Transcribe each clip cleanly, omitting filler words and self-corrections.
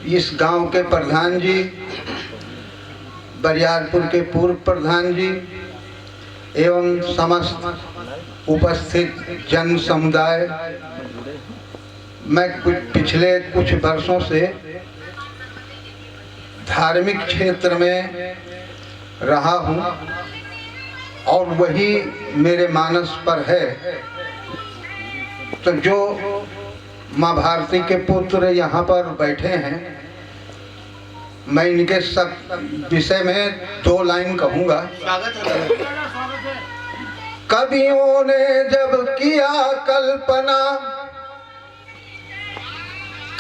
इस गांव के प्रधान जी, बरियारपुर के पूर्व प्रधान जी एवं समस्त उपस्थित जन समुदाय, मैं पिछले कुछ वर्षों से धार्मिक क्षेत्र में रहा हूँ और वही मेरे मानस पर है। तो जो माँ भारती के पुत्र यहाँ पर बैठे हैं, मैं इनके सब विषय में 2 लाइन कहूँगा। कवियों ने जब किया कल्पना,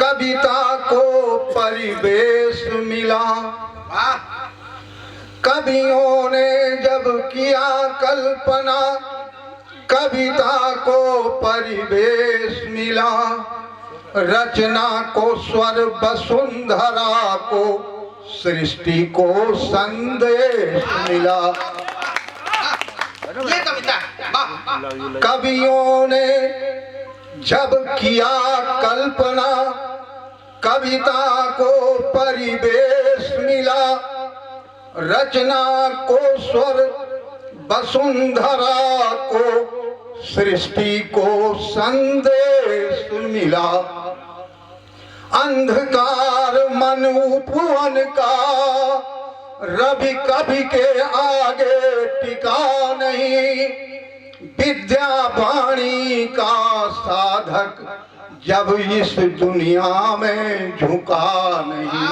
कविता को परिवेश मिला। कवियों ने जब किया कल्पना, कविता को परिवेश मिला। रचना को स्वर, वसुंधरा को सृष्टि को संदेश मिला। ये कविता कवियों ने जब किया कल्पना, कविता को परिवेश मिला। रचना को स्वर, वसुंधरा को सृष्टि को संदेश मिला। अंधकार मन उपवन का रवि कवि के आगे टिका नहीं। विद्या वाणी का साधक जब इस दुनिया में झुका नहीं।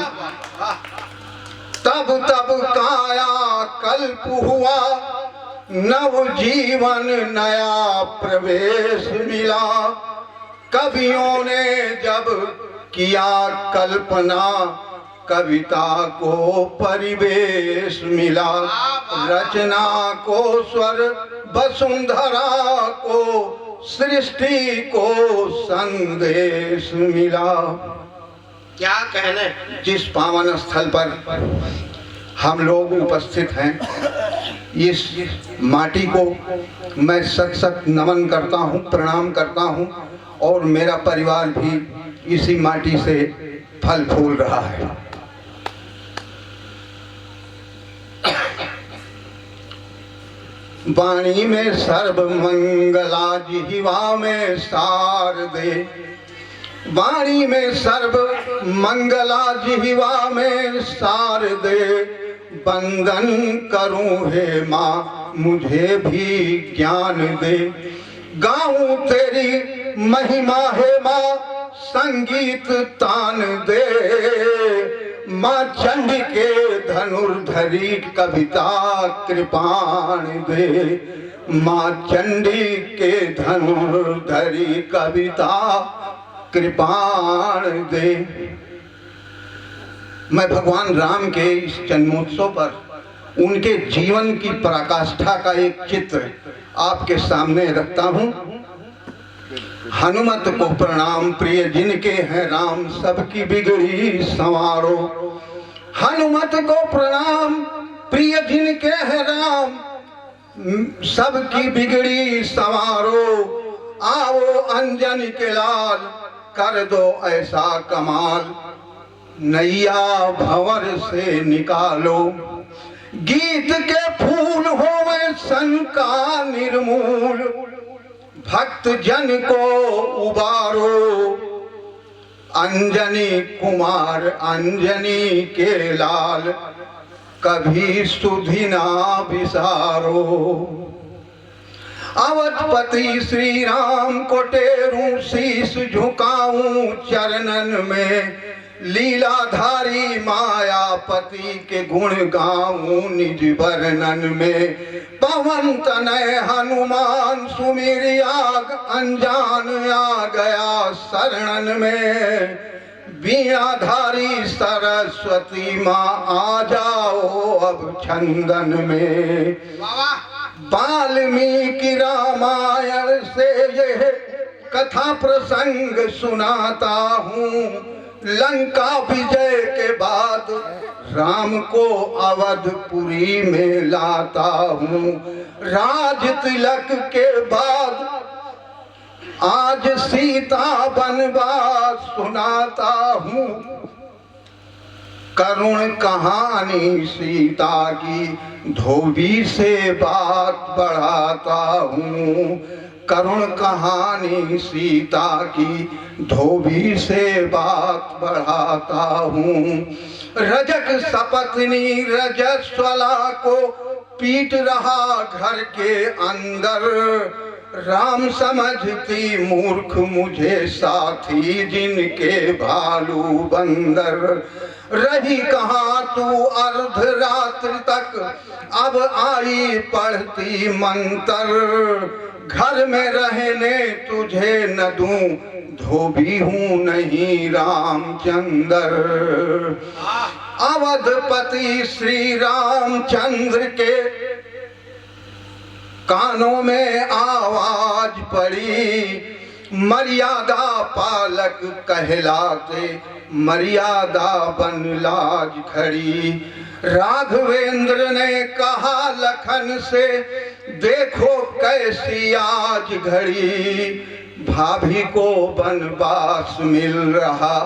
तब तब काया कल्प हुआ, नव जीवन नया प्रवेश मिला। कवियों ने जब किया कल्पना, कविता को परिवेश मिला। रचना को स्वर, वसुंधरा को सृष्टि को संदेश मिला। क्या कहने। जिस पावन स्थल पर हम लोग उपस्थित हैं, इस माटी को मैं सत सत नमन करता हूँ, प्रणाम करता हूँ और मेरा परिवार भी इसी माटी से फल फूल रहा है। वाणी में सर्व मंगला, जिह्वा में शारदे। वाणी में सर्व मंगला, जिह्वा में शारदे। वंदन करूं हे माँ, मुझे भी ज्ञान दे। गाऊं तेरी महिमा हे माँ, संगीत तान दे। माँ चंडी के धनुर्धरी, कविता कृपाण दे। माँ चंडी के धनुर्धरी, कविता कृपाण दे। मैं भगवान राम के इस जन्मोत्सव पर उनके जीवन की पराकाष्ठा का एक चित्र आपके सामने रखता हूँ। हनुमत को प्रणाम, प्रिय जिनके हैं राम, सबकी बिगड़ी संवारो। हनुमत को प्रणाम, प्रिय जिनके हैं राम, सबकी बिगड़ी संवारो। आओ अंजनी के लाल, कर दो ऐसा कमाल। नैया भंवर से निकालो, गीत के फूल होवे शंका निर्मूल। भक्त जन को उबारो, अंजनी कुमार अंजनी के लाल, कभी सुधि ना विसारो। अवधपति श्री राम को टेरूं, शीश झुकाऊं चरणन में। लीलाधारी मायापति के गुण गाऊं निज वर्णन में। पवन तनय हनुमान सुमिर आग, अनजान आ गया शरणन में। वीणाधारी सरस्वती माँ, आ जाओ अब छंदन में। वाल्मीकि रामायण से यह कथा प्रसंग सुनाता हूँ। लंका विजय के बाद राम को अवधपुरी में लाता हूँ। राज तिलक के बाद आज सीता वनवास सुनाता हूँ। करुण कहानी सीता की धोबी से बात बढ़ाता हूँ। करुण कहानी सीता की धोबी से बात बढ़ाता हूँ। रजक सपत्नी रजस्वला को पीट रहा घर के अंदर। राम समझती मूर्ख मुझे साथी जिनके भालू बंदर। रही कहाँ तू अर्धरात्रि तक, अब आई पढ़ती मंत्र। घर में रहने तुझे न दूं, धोबी हूँ नहीं रामचंद्र। अवधपति श्री रामचंद्र के कानों में आवाज पड़ी, मर्यादा पालक कहलाते मर्यादा बन लाज खड़ी। राघवेंद्र ने कहा लखन से, देखो कैसी आज घड़ी। भाभी को वनवास मिल रहा,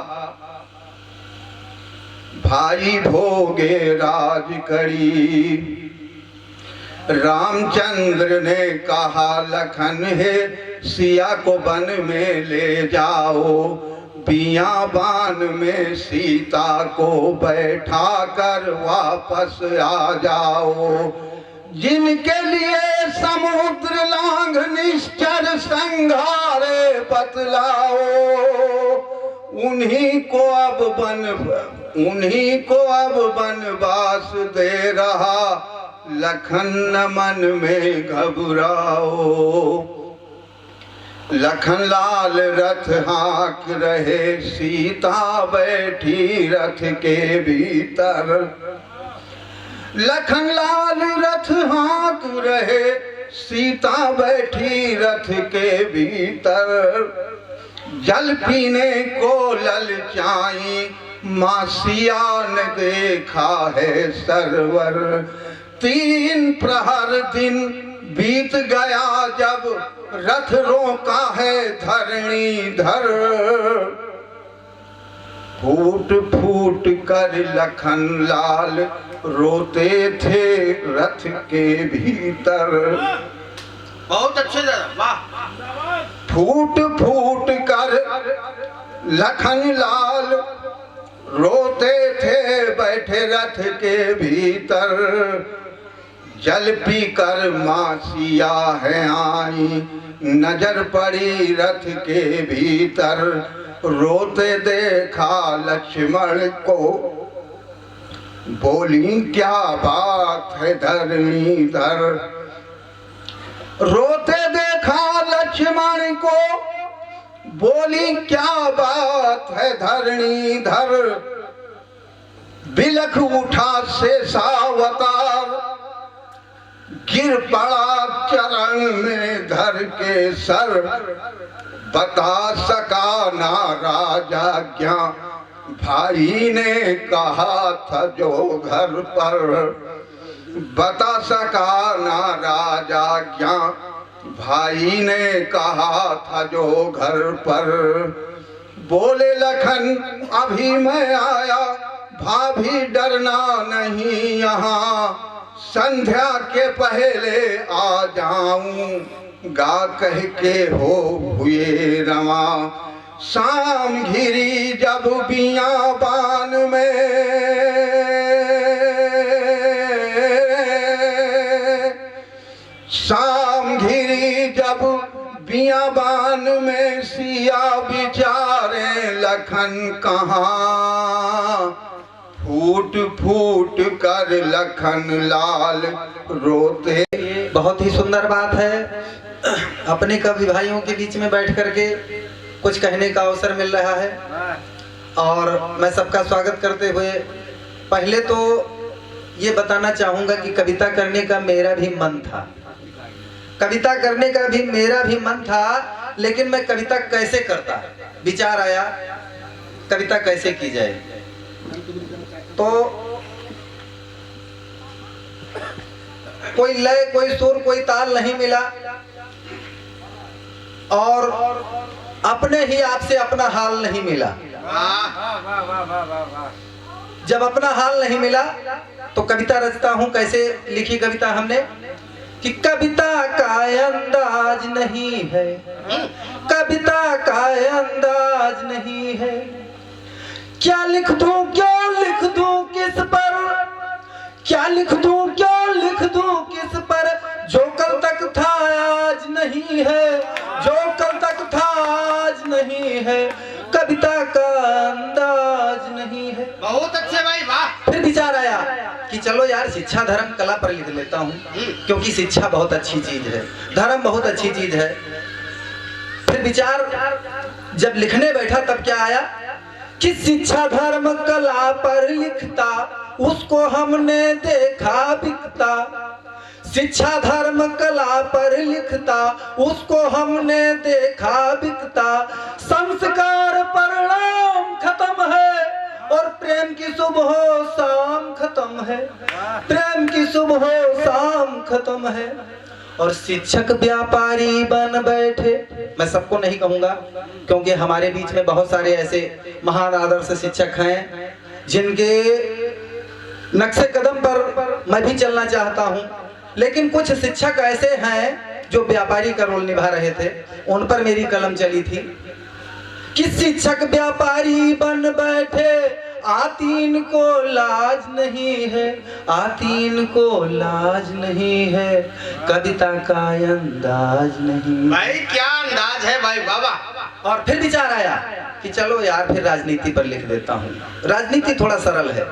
भाई भोगे राज करी। रामचंद्र ने कहा लखन है, सिया को वन में ले जाओ। बियाबान में सीता को बैठा कर वापस आ जाओ। जिनके लिए समुद्र लांघ निश्चर संघारे बतलाओ, उन्हीं को अब वनवास दे रहा। लखन मन में घबराओ। लखन लाल रथ हाँक रहे, सीता बैठी रथ के भीतर। लखन लाल रथ हाँक रहे, सीता बैठी रथ के भीतर। जल पीने को ललचाई, माँ सिया ने देखा है सरवर। 3 प्रहर दिन बीत गया जब, रथ रोका है धरणीधर। फूट फूट कर लखन लाल रोते थे रथ के भीतर। बहुत अच्छे दादा, वाह। फूट फूट कर लखन लाल रोते थे बैठे रथ के भीतर। जल पी कर माँ सिया है आई, नजर पड़ी रथ के भीतर। रोते देखा लक्ष्मण को, बोली क्या बात है धरणीधर। रोते देखा लक्ष्मण को, बोली क्या बात है धरणीधर। बिलख उठा शेषावतार, गिर पड़ा चरण में धर के सर। बता सका ना राजा क्या, भाई ने कहा था जो घर पर। बता सका ना राजा क्या, भाई ने कहा था जो घर पर। बोले लखन अभी मैं आया, भाभी डरना नहीं यहाँ। संध्या के पहले आ जाऊं, गा कह के हो हुए रवा। शाम घिरी जब बियाबान में, शाम घिरी जब बियाबान में। सिया बिचारे लखन कहाँ, फूट फूट कर लखन लाल रोते। बहुत ही सुंदर बात है, अपने कवि भाइयों के बीच में बैठ करके कुछ कहने का अवसर मिल रहा है। और मैं सबका स्वागत करते हुए पहले तो ये बताना चाहूँगा कि कविता करने का मेरा भी मन था। कविता करने का भी मेरा भी मन था, लेकिन मैं कविता कैसे करता, विचार आया कविता कैसे की जाए। तो कोई लय, कोई सुर, कोई ताल नहीं मिला और अपने ही आप से अपना हाल नहीं मिला। जब अपना हाल नहीं मिला तो कविता रचता हूँ। कैसे लिखी कविता हमने कि कविता का अंदाज नहीं है, कविता का अंदाज नहीं है, क्या लिख दूं क्यों लिख दूं किस पर, क्या लिख दूं क्यों लिख दूं किस पर, जो कल तक था आज नहीं है, जो कल तक था आज नहीं है, कविता का अंदाज नहीं है। बहुत अच्छे भाई, वाह। फिर विचार आया कि चलो यार शिक्षा धर्म कला पर लिख लेता हूँ, क्योंकि शिक्षा बहुत अच्छी चीज है, धर्म बहुत अच्छी चीज है। फिर विचार जब लिखने बैठा तब क्या आया कि शिक्षा धर्म कला पर लिखता उसको हमने देखा बिकता, शिक्षा धर्म कला पर लिखता उसको हमने देखा बिकता, संस्कार परिणाम खत्म है और प्रेम की सुबह शाम खत्म है, प्रेम की सुबह शाम खत्म है। और शिक्षक व्यापारी बन बैठे, मैं सबको नहीं कहूंगा क्योंकि हमारे बीच में बहुत सारे ऐसे महान आदर्श शिक्षक हैं जिनके नक्शे कदम पर मैं भी चलना चाहता हूं, लेकिन कुछ शिक्षक ऐसे हैं जो व्यापारी का रोल निभा रहे थे, उन पर मेरी कलम चली थी कि शिक्षक व्यापारी बन बैठे, आतीन को लाज नहीं है, आतीन को लाज नहीं है, कविता का अंदाज नहीं। भाई क्या अंदाज है भाई, बाबा। और फिर विचार आया कि चलो यार फिर राजनीति पर लिख देता हूँ, राजनीति थोड़ा सरल है,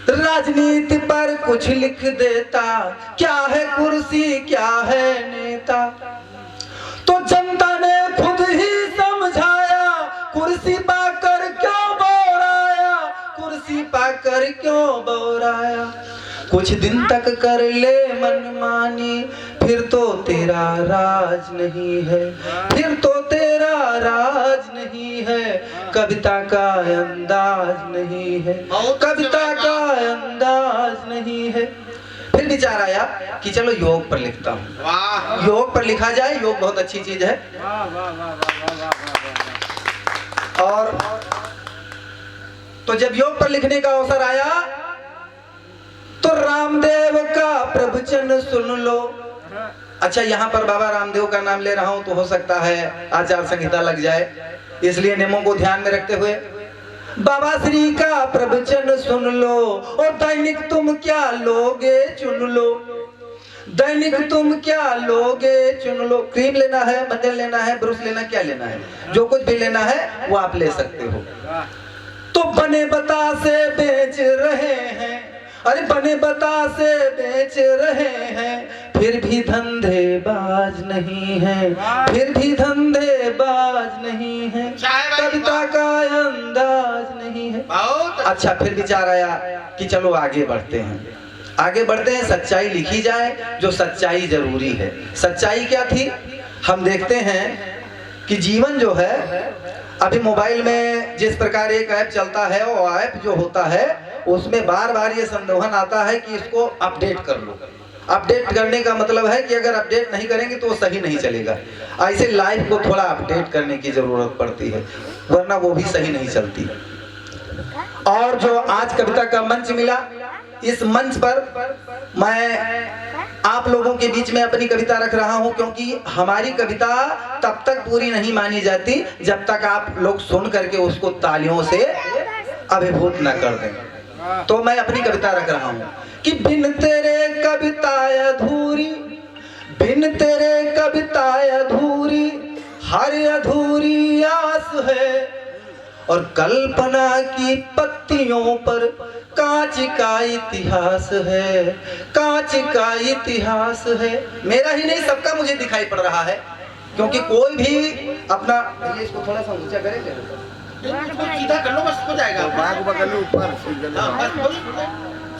राजनीति पर कुछ लिख देता, क्या है कुर्सी क्या है नेता, तो जनता ने खुद ही समझाया, कुर्सी पाकर क्यों बोराया, कुर्सी पाकर क्यों बोराया, कुछ दिन तक कर ले मनमानी, फिर तो तेरा राज नहीं है, फिर तो तेरा राज नहीं है, कविता का अंदाज नहीं है, कविता का अंदाज नहीं है। फिर विचार आया कि चलो योग पर लिखता हूँ, योग पर लिखा जाए, योग बहुत अच्छी चीज है। और तो जब योग पर लिखने का अवसर आया तो रामदेव का प्रवचन सुन लो। अच्छा, यहाँ पर बाबा रामदेव का नाम ले रहा हूं तो हो सकता है आचार संहिता लग जाए, इसलिए नियमों को ध्यान में रखते हुए बाबा श्री का प्रवचन सुन लो, और दैनिक तुम क्या लोगे चुन लो, दैनिक तुम क्या लोगे चुन लो। क्रीम लेना है, मंजन लेना है, ब्रश लेना, क्या लेना है, जो कुछ भी लेना है वो आप ले सकते हो। तो बने बतासे बेच रहे हैं, अरे बने बतासे बेच रहे हैं, फिर भी धंधेबाज नहीं है, फिर भी धंधेबाज नहीं है, कविता का अंदाज नहीं है। अच्छा, फिर विचार आया कि चलो आगे बढ़ते हैं, आगे बढ़ते हैं, सच्चाई लिखी जाए, जो सच्चाई जरूरी है। सच्चाई क्या थी, हम देखते हैं कि जीवन जो है, अभी मोबाइल में जिस प्रकार एक ऐप चलता है, वो ऐप जो होता है उसमें बार बार ये संदोहन आता है कि इसको अपडेट कर लो। अपडेट करने का मतलब है कि अगर अपडेट नहीं करेंगे तो वो सही नहीं चलेगा। ऐसे लाइफ को थोड़ा अपडेट करने की जरूरत पड़ती है, वरना वो भी सही नहीं चलती। और जो आज कविता का मंच मिला, इस मंच पर मैं आप लोगों के बीच में अपनी कविता रख रहा हूं, क्योंकि हमारी कविता तब तक पूरी नहीं मानी जाती जब तक आप लोग सुन करके उसको तालियों से अभिभूत न कर दें। तो मैं अपनी कविता रख रहा हूं कि बिन तेरे कविता अधूरी, बिन तेरे कविता अधूरी, हर अधूरी आस है, और कल्पना की पत्तियों पर कांच का इतिहास है, कांच का इतिहास है। मेरा ही नहीं, सबका मुझे दिखाई पड़ रहा है, क्योंकि कोई भी अपना, इसको थोड़ा सा ऊंचा करेंगे, सीधा कर लो बस, हो जाएगा। ऊपर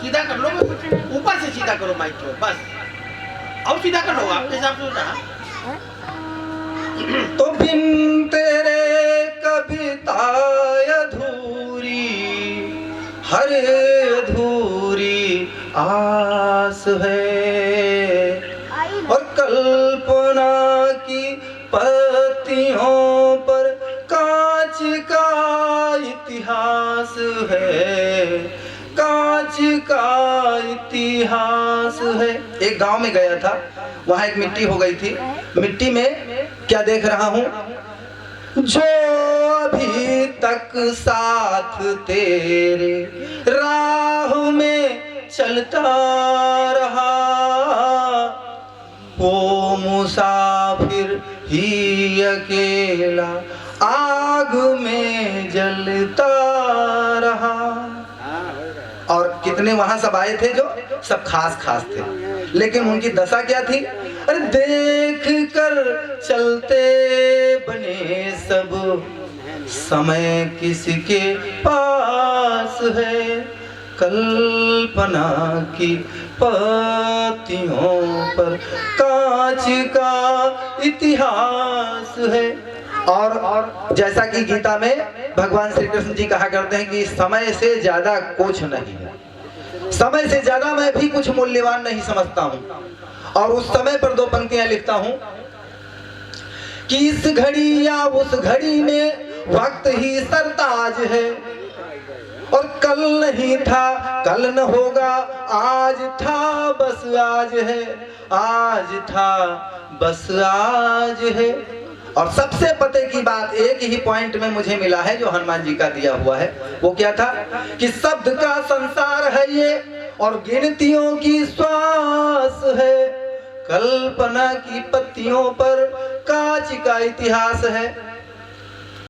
सीधा कर लो बस, ऊपर से सीधा करो माइक को बस, और सीधा कर लो आपके हिसाब से होता है। तो बिन तेरे कविता अधूरी, हर अधूरी आस है, और कल्पना की पत्तियों पर कांच का इतिहास है, कांच का इतिहास है। एक गांव में गया था, वहां एक मिट्टी हो गई थी। मिट्टी में क्या देख रहा हूं, जो अभी तक साथ तेरे राह में चलता रहा, वो मुसाफिर ही अकेला आग में जलता रहा। और कितने वहां सब आए थे जो सब खास खास थे, लेकिन उनकी दशा क्या थी, अरे देख कर चलते बने सब, समय किसके पास है, कल्पना की पत्तियों पर कांच का इतिहास है। और जैसा कि गीता में भगवान श्री कृष्ण जी कहा करते हैं कि समय से ज्यादा कुछ नहीं है, समय से ज्यादा मैं भी कुछ मूल्यवान नहीं समझता हूं। और उस समय पर दो पंक्तियां लिखता हूं कि इस घड़ी या उस घड़ी में वक्त ही सरताज है, और कल नहीं था कल न होगा, आज था बस आज है, आज था बस आज है। और सबसे पते की बात एक ही पॉइंट में मुझे मिला है जो हनुमान जी का दिया हुआ है, वो क्या था कि शब्द का संसार है ये और गिनतियों की श्वास है, कल्पना की पत्तियों पर कांच का इतिहास है।